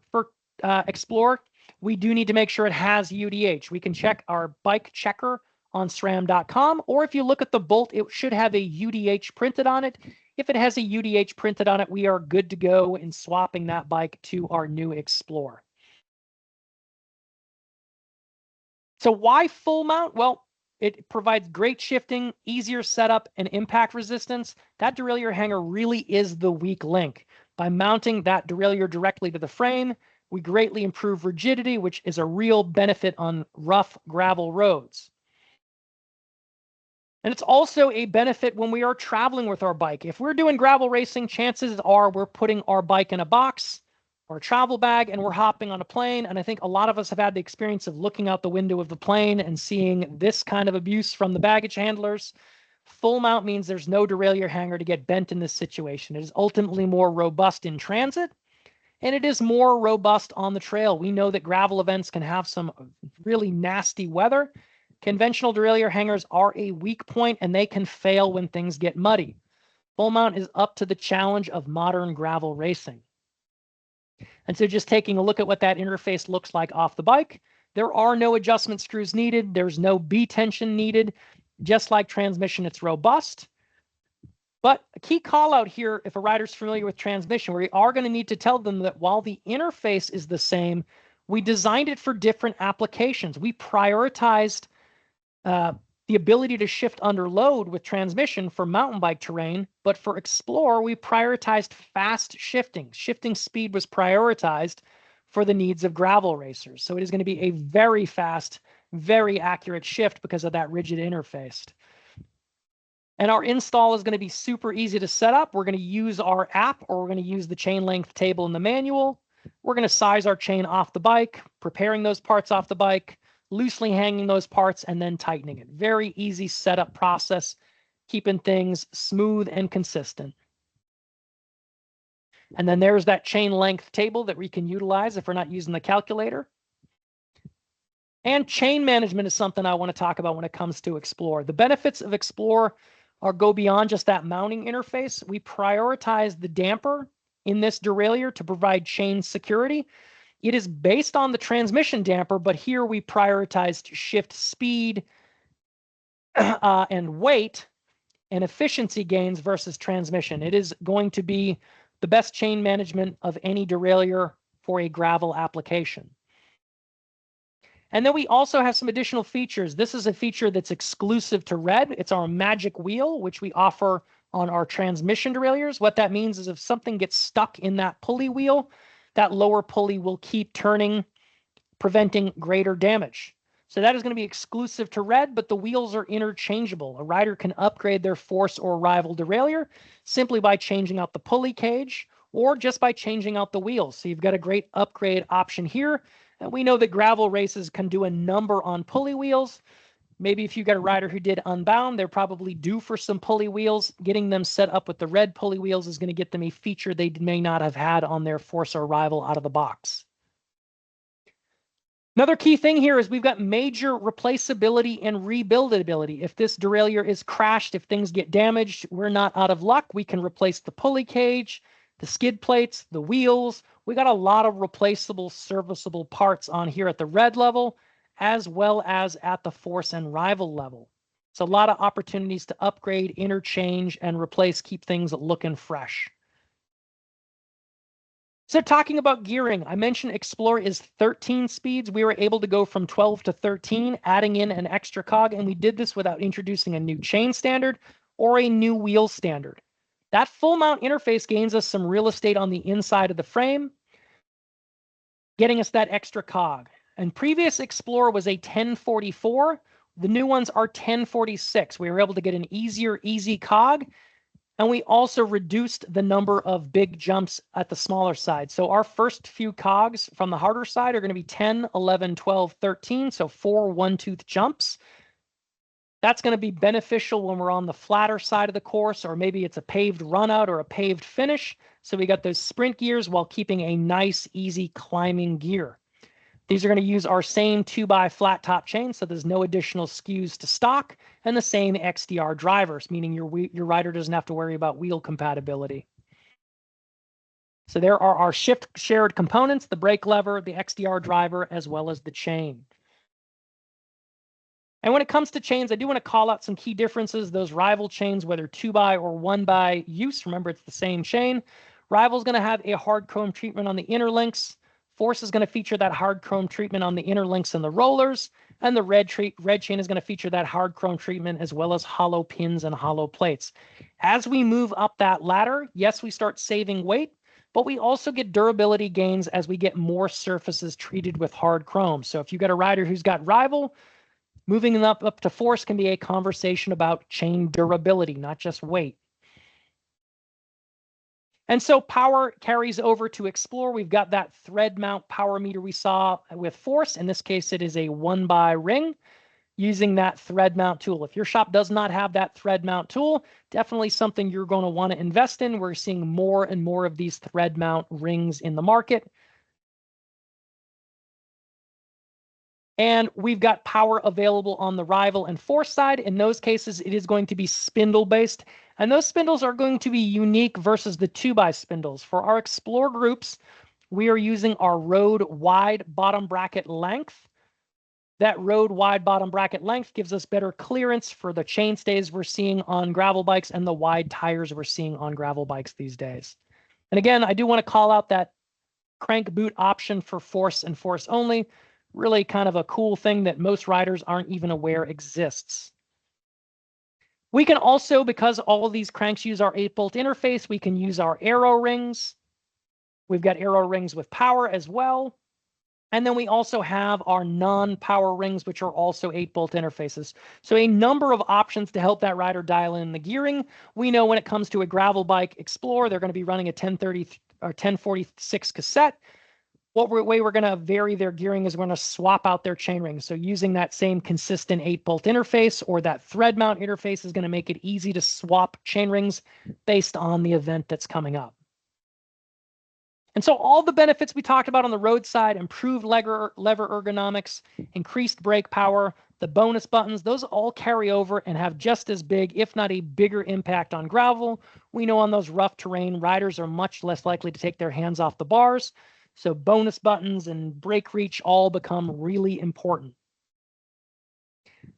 Explore, we do need to make sure it has UDH. We can check our bike checker on SRAM.com, or if you look at the bolt, it should have a UDH printed on it. If it has a UDH printed on it, we are good to go in swapping that bike to our new Explore. So why full mount? Well, it provides great shifting, easier setup, and impact resistance. That derailleur hanger really is the weak link. By mounting that derailleur directly to the frame, we greatly improve rigidity, which is a real benefit on rough gravel roads. And it's also a benefit when we are traveling with our bike. If we're doing gravel racing, chances are we're putting our bike in a box or a travel bag and we're hopping on a plane. And I think a lot of us have had the experience of looking out the window of the plane and seeing this kind of abuse from the baggage handlers. Full mount means there's no derailleur hanger to get bent in this situation. It is ultimately more robust in transit, and it is more robust on the trail. We know that gravel events can have some really nasty weather. Conventional derailleur hangers are a weak point, and they can fail when things get muddy. Full mount is up to the challenge of modern gravel racing. And so just taking a look at what that interface looks like off the bike, there are no adjustment screws needed. There's no B tension needed. Just like transmission, it's robust. But a key call out here, if a rider's familiar with transmission, we are going to need to tell them that while the interface is the same, we designed it for different applications. We prioritized the ability to shift under load with transmission for mountain bike terrain, but for Explore, we prioritized fast shifting. Shifting speed was prioritized for the needs of gravel racers. So it is going to be a very fast, very accurate shift because of that rigid interface. And our install is going to be super easy to set up. We're going to use our app, or we're going to use the chain length table in the manual. We're going to size our chain off the bike, preparing those parts off the bike, loosely hanging those parts, and then tightening it. Very easy setup process, keeping things smooth and consistent. And then there's that chain length table that we can utilize if we're not using the calculator. And chain management is something I want to talk about when it comes to Explore. The benefits of Explore go beyond just that mounting interface. We prioritize the damper in this derailleur to provide chain security. It is based on the transmission damper, but here we prioritized shift speed and weight and efficiency gains versus transmission. It is going to be the best chain management of any derailleur for a gravel application. And then we also have some additional features. This is a feature that's exclusive to Red. It's our magic wheel, which we offer on our transmission derailleurs. What that means is if something gets stuck in that pulley wheel, that lower pulley will keep turning, preventing greater damage. So that is going to be exclusive to Red, but the wheels are interchangeable. A rider can upgrade their force or rival derailleur simply by changing out the pulley cage or just by changing out the wheels. So you've got a great upgrade option here. And we know that gravel races can do a number on pulley wheels. Maybe if you got a rider who did Unbound, they're probably due for some pulley wheels. Getting them set up with the Red pulley wheels is going to get them a feature they may not have had on their force or rival out of the box. Another key thing here is we've got major replaceability and rebuildability. If this derailleur is crashed, if things get damaged, we're not out of luck. We can replace the pulley cage, the skid plates, the wheels. We got a lot of replaceable, serviceable parts on here at the Red level, as well as at the force and rival level. So a lot of opportunities to upgrade, interchange, and replace, keep things looking fresh. So talking about gearing, I mentioned Explorer is 13 speeds. We were able to go from 12 to 13, adding in an extra cog, and we did this without introducing a new chain standard or a new wheel standard. That full mount interface gains us some real estate on the inside of the frame, getting us that extra cog. And previous Explorer was a 1044. The new ones are 1046. We were able to get an easy cog, and we also reduced the number of big jumps at the smaller side. So our first few cogs from the harder side are going to be 10, 11, 12, 13. So 4 one-tooth jumps. That's going to be beneficial when we're on the flatter side of the course, or maybe it's a paved run out or a paved finish. So we got those sprint gears while keeping a nice, easy climbing gear. These are going to use our same 2x flat top chain, so there's no additional skews to stock, and the same XDR drivers, meaning your rider doesn't have to worry about wheel compatibility. So there are our shift shared components, the brake lever, the XDR driver, as well as the chain. And when it comes to chains, I do want to call out some key differences. Those rival chains, whether 2x or 1x use, remember it's the same chain. Rival's going to have a hard chrome treatment on the inner links. Force is going to feature that hard chrome treatment on the inner links and the rollers, and the red chain is going to feature that hard chrome treatment as well as hollow pins and hollow plates. As we move up that ladder, yes, we start saving weight, but we also get durability gains as we get more surfaces treated with hard chrome. So if you've got a rider who's got rival, moving up to force can be a conversation about chain durability, not just weight. And so power carries over to Explore. We've got that thread mount power meter we saw with Force. In this case, it is a 1x ring using that thread mount tool. If your shop does not have that thread mount tool, definitely something you're going to want to invest in. We're seeing more and more of these thread mount rings in the market. And we've got power available on the rival and force side. In those cases, it is going to be spindle based. And those spindles are going to be unique versus the 2x spindles. For our Explore groups, we are using our road wide bottom bracket length. That road wide bottom bracket length gives us better clearance for the chainstays we're seeing on gravel bikes and the wide tires we're seeing on gravel bikes these days. And again, I do want to call out that crank boot option for force and force only. Really kind of a cool thing that most riders aren't even aware exists. We can also, because all of these cranks use our 8-bolt interface, we can use our arrow rings. We've got arrow rings with power as well. And then we also have our non-power rings, which are also 8-bolt interfaces. So a number of options to help that rider dial in the gearing. We know when it comes to a gravel bike Explorer, they're going to be running a 1030 or 1046 cassette. Way we're going to vary their gearing is we're going to swap out their chain rings. So using that same consistent 8-bolt interface or that thread mount interface is going to make it easy to swap chain rings based on the event that's coming up. And so all the benefits we talked about on the roadside, improved lever ergonomics, increased brake power, the bonus buttons, those all carry over and have just as big, if not a bigger impact on gravel. We know on those rough terrain, riders are much less likely to take their hands off the bars. So bonus buttons and brake reach all become really important.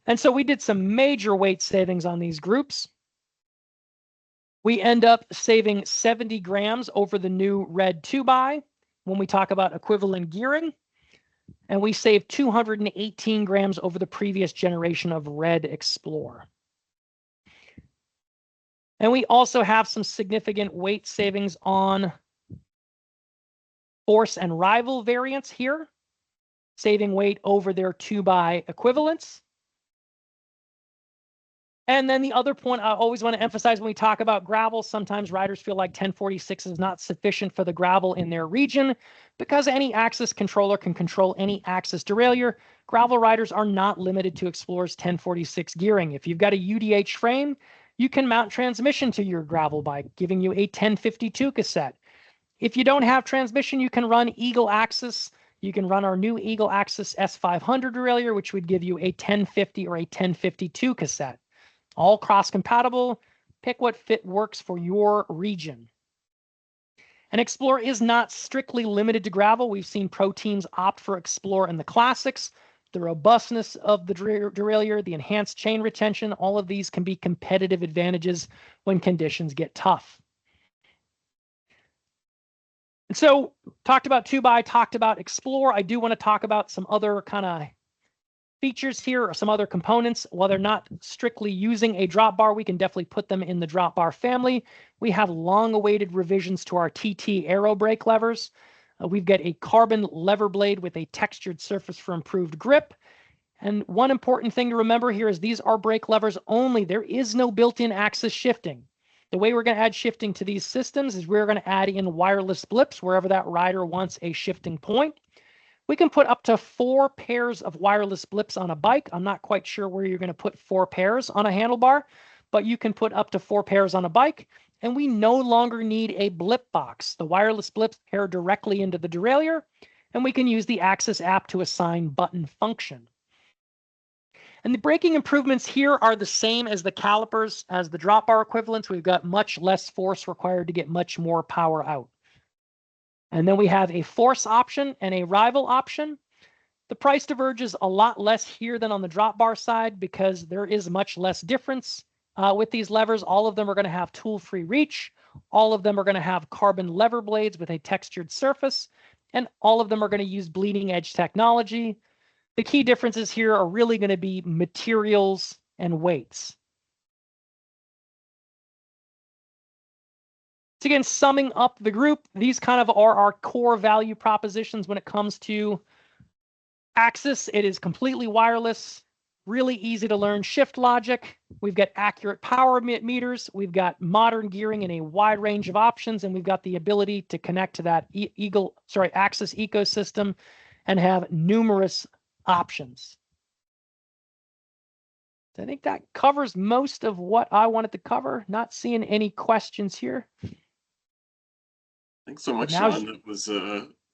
And so we did some major weight savings on these groups. We end up saving 70 grams over the new red 2x when we talk about equivalent gearing. And we save 218 grams over the previous generation of red Explorer. And we also have some significant weight savings on force and rival variants here, saving weight over their 2x equivalents. And then the other point I always want to emphasize when we talk about gravel, sometimes riders feel like 1046 is not sufficient for the gravel in their region because any axis controller can control any axis derailleur. Gravel riders are not limited to Explorer's 1046 gearing. If you've got a UDH frame, you can mount transmission to your gravel bike, giving you a 1052 cassette. If you don't have transmission, you can run Eagle Axis. You can run our new Eagle Axis S500 derailleur, which would give you a 1050 or a 1052 cassette. All cross-compatible. Pick what fit works for your region. And Explorer is not strictly limited to gravel. We've seen pro teams opt for Explorer in the classics. The robustness of the derailleur, the enhanced chain retention, all of these can be competitive advantages when conditions get tough. And so talked about 2x, talked about explore. I do want to talk about some other kind of features here or some other components. While they're not strictly using a drop bar, we can definitely put them in the drop bar family. We have long-awaited revisions to our TT aero brake levers. We've got a carbon lever blade with a textured surface for improved grip. And one important thing to remember here is these are brake levers only. There is no built-in axis shifting. The way we're going to add shifting to these systems is we're going to add in wireless blips wherever that rider wants a shifting point. We can put up to 4 pairs of wireless blips on a bike. I'm not quite sure where you're going to put 4 pairs on a handlebar, but you can put up to 4 pairs on a bike. And we no longer need a blip box. The wireless blips pair directly into the derailleur, and we can use the Axis app to assign button function. And the braking improvements here are the same as the calipers, as the drop bar equivalents. We've got much less force required to get much more power out. And then we have a force option and a rival option. The price diverges a lot less here than on the drop bar side because there is much less difference with these levers. All of them are going to have tool-free reach. All of them are going to have carbon lever blades with a textured surface. And all of them are going to use bleeding edge technology. The key differences here are really going to be materials and weights. So again, summing up the group, these kind of are our core value propositions when it comes to Axis. It is completely wireless, really easy to learn shift logic. We've got accurate power meters. We've got modern gearing in a wide range of options, and we've got the ability to connect to that Axis ecosystem and have numerous options. I think that covers most of what I wanted to cover. Not seeing any questions here. Thanks so much, Sean. That was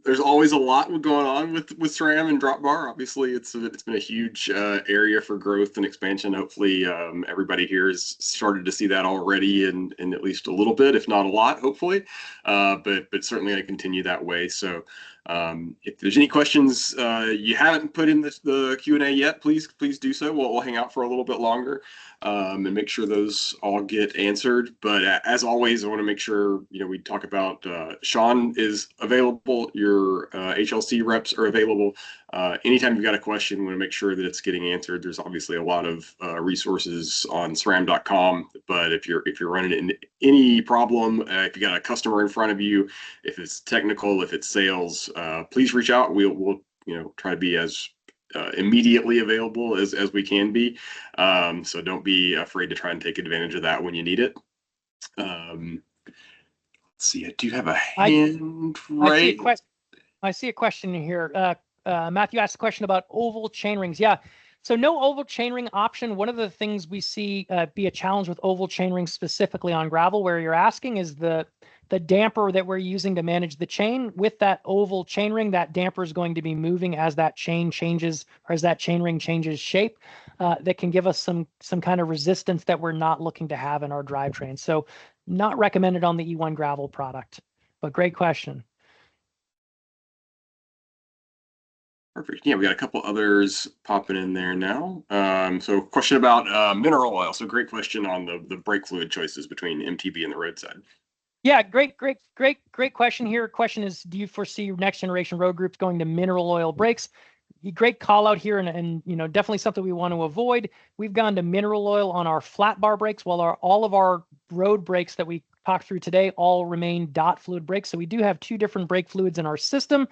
there's always a lot going on with SRAM and drop bar. Obviously, it's been a huge area for growth and expansion. Hopefully, everybody here has started to see that already in at least a little bit, if not a lot, hopefully. But certainly I continue that way. So if there's any questions you haven't put in the Q&A yet, please do so. We'll hang out for a little bit longer and make sure those all get answered. But as always, I want to make sure we talk about Sean is available. Your HLC reps are available. Anytime you've got a question, we want to make sure that it's getting answered. There's obviously a lot of resources on SRAM.com, but if you're running into any problem, if you got a customer in front of you, if it's technical, if it's sales, please reach out. We'll try to be as immediately available as we can be. So don't be afraid to try and take advantage of that when you need it. Let's see. I do have a hand raised. I see a question here. Matthew asked a question about oval chain rings. Yeah. So no oval chainring option. One of the things we see be a challenge with oval chainring specifically on gravel, where you're asking, is the damper that we're using to manage the chain. With that oval chainring, that damper is going to be moving as that chain changes, or as that chainring changes shape. That can give us some kind of resistance that we're not looking to have in our drivetrain. So not recommended on the E1 gravel product, but great question. Perfect. Yeah, we got a couple others popping in there now. So question about mineral oil. So great question on the brake fluid choices between MTB and the roadside. Yeah, great question here. Question is, do you foresee next generation road groups going to mineral oil brakes? Great call out here, and definitely something we want to avoid. We've gone to mineral oil on our flat bar brakes, while all of our road brakes that we talked through today all remain dot fluid brakes. So we do have 2 different brake fluids in our system.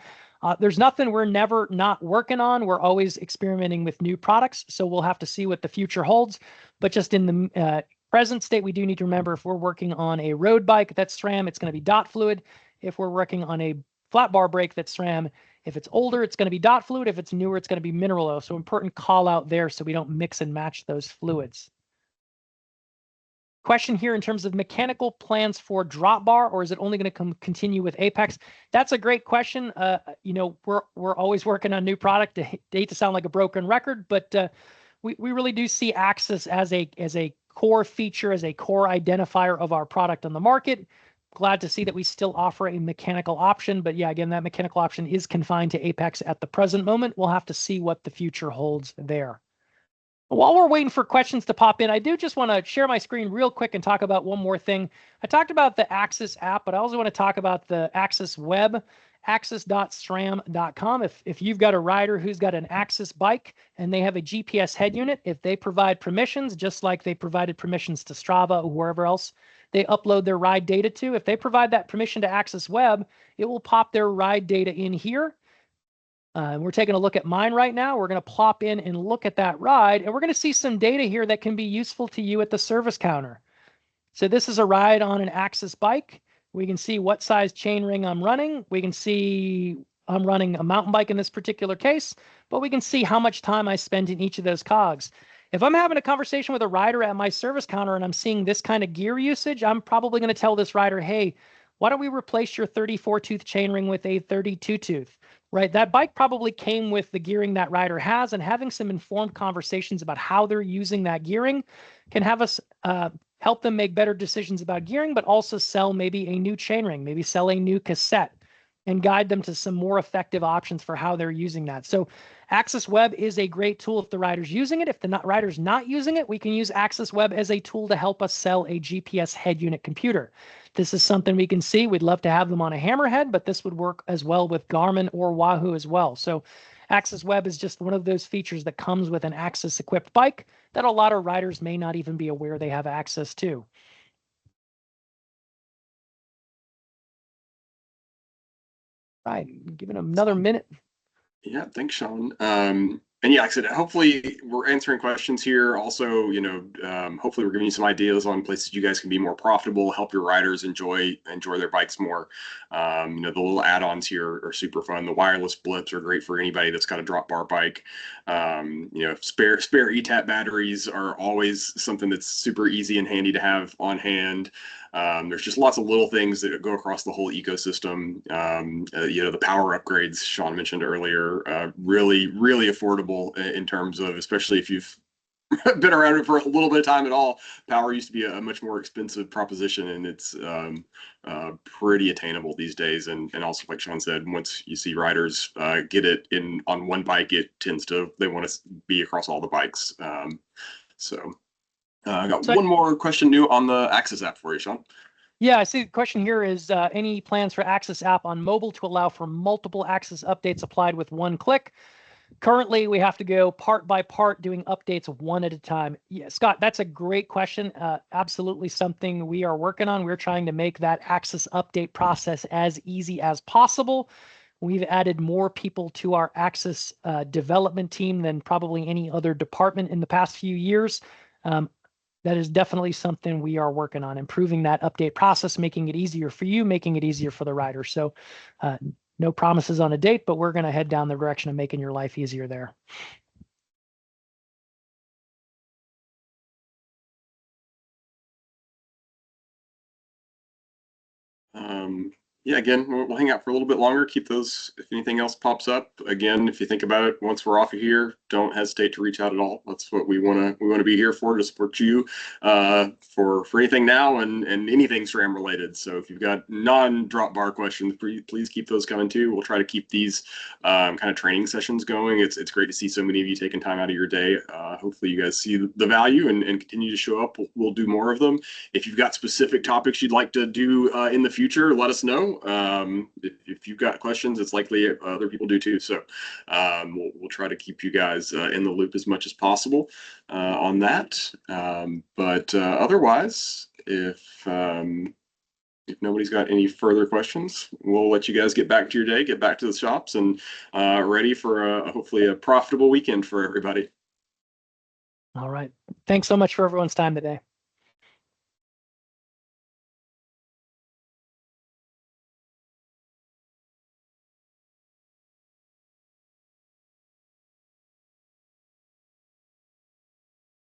There's nothing we're never not working on. We're always experimenting with new products, so we'll have to see what the future holds. But just in the present state, we do need to remember, if we're working on a road bike that's SRAM, it's going to be dot fluid. If we're working on a flat bar brake that's SRAM, if it's older, it's going to be dot fluid. If it's newer, it's going to be mineral oil. So important call out there so we don't mix and match those fluids. Question here in terms of mechanical plans for drop bar, or is it only going to continue with Apex? That's a great question. We're always working on new product. I hate to sound like a broken record, but we really do see Axis as a core feature, as a core identifier of our product on the market. Glad to see that we still offer a mechanical option, but yeah, again, that mechanical option is confined to Apex at the present moment. We'll have to see what the future holds there. While we're waiting for questions to pop in, I do just want to share my screen real quick and talk about one more thing. I talked about the AXS app, but I also want to talk about the AXS web, axs.sram.com. If you've got a rider who's got an AXS bike and they have a GPS head unit, if they provide permissions, just like they provided permissions to Strava or wherever else they upload their ride data to, if they provide that permission to AXS web, it will pop their ride data in here. We're taking a look at mine right now. We're going to plop in and look at that ride, and we're going to see some data here that can be useful to you at the service counter. So this is a ride on an AXS bike. We can see what size chainring I'm running. We can see I'm running a mountain bike in this particular case, but we can see how much time I spend in each of those cogs. If I'm having a conversation with a rider at my service counter and I'm seeing this kind of gear usage, I'm probably going to tell this rider, hey, why don't we replace your 34-tooth chainring with a 32-tooth? Right, that bike probably came with the gearing that rider has, and having some informed conversations about how they're using that gearing can have us help them make better decisions about gearing, but also sell maybe a new chainring, maybe sell a new cassette, and guide them to some more effective options for how they're using that. So AXS Web is a great tool if the rider's using it. If the rider's not using it, we can use AXS Web as a tool to help us sell a GPS head unit computer. This is something we can see. We'd love to have them on a Hammerhead, but this would work as well with Garmin or Wahoo as well. So AXS Web is just one of those features that comes with an AXS equipped bike that a lot of riders may not even be aware they have access to. Right, giving them another minute. Yeah, thanks, Sean. And yeah, like I said, hopefully we're answering questions here. Also, hopefully we're giving you some ideas on places you guys can be more profitable, help your riders enjoy their bikes more. The little add-ons here are super fun. The wireless blips are great for anybody that's got a drop bar bike. Spare ETAP batteries are always something that's super easy and handy to have on hand. There's just lots of little things that go across the whole ecosystem. The power upgrades Sean mentioned earlier, really, really affordable in terms of, especially if you've been around it for a little bit of time at all. Power used to be a much more expensive proposition, and it's pretty attainable these days. And also, like Sean said, once you see riders get it on one bike, it tends to, they want to be across all the bikes. I got one more question new on the AXS app for you, Sean. Yeah, I see the question here is any plans for AXS app on mobile to allow for multiple AXS updates applied with one click? Currently, we have to go part by part doing updates one at a time. Yeah, Scott, that's a great question. Absolutely something we are working on. We're trying to make that AXS update process as easy as possible. We've added more people to our AXS development team than probably any other department in the past few years. That is definitely something we are working on, improving that update process, making it easier for you, making it easier for the rider. So no promises on a date, but we're going to head down the direction of making your life easier there. Yeah, again, we'll hang out for a little bit longer, keep those, if anything else pops up. Again, if you think about it, once we're off of here, don't hesitate to reach out at all. That's what we want to be here for, to support you for anything now and anything SRAM related. So if you've got non-drop bar questions, please keep those coming too. We'll try to keep these kind of training sessions going. It's great to see so many of you taking time out of your day. Hopefully you guys see the value and continue to show up. We'll do more of them. If you've got specific topics you'd like to do in the future, let us know. If you've got questions, it's likely other people do too. So we'll try to keep you guys in the loop as much as possible on that. But otherwise, if nobody's got any further questions, we'll let you guys get back to your day, get back to the shops, and ready for hopefully a profitable weekend for everybody. All right. Thanks so much for everyone's time today.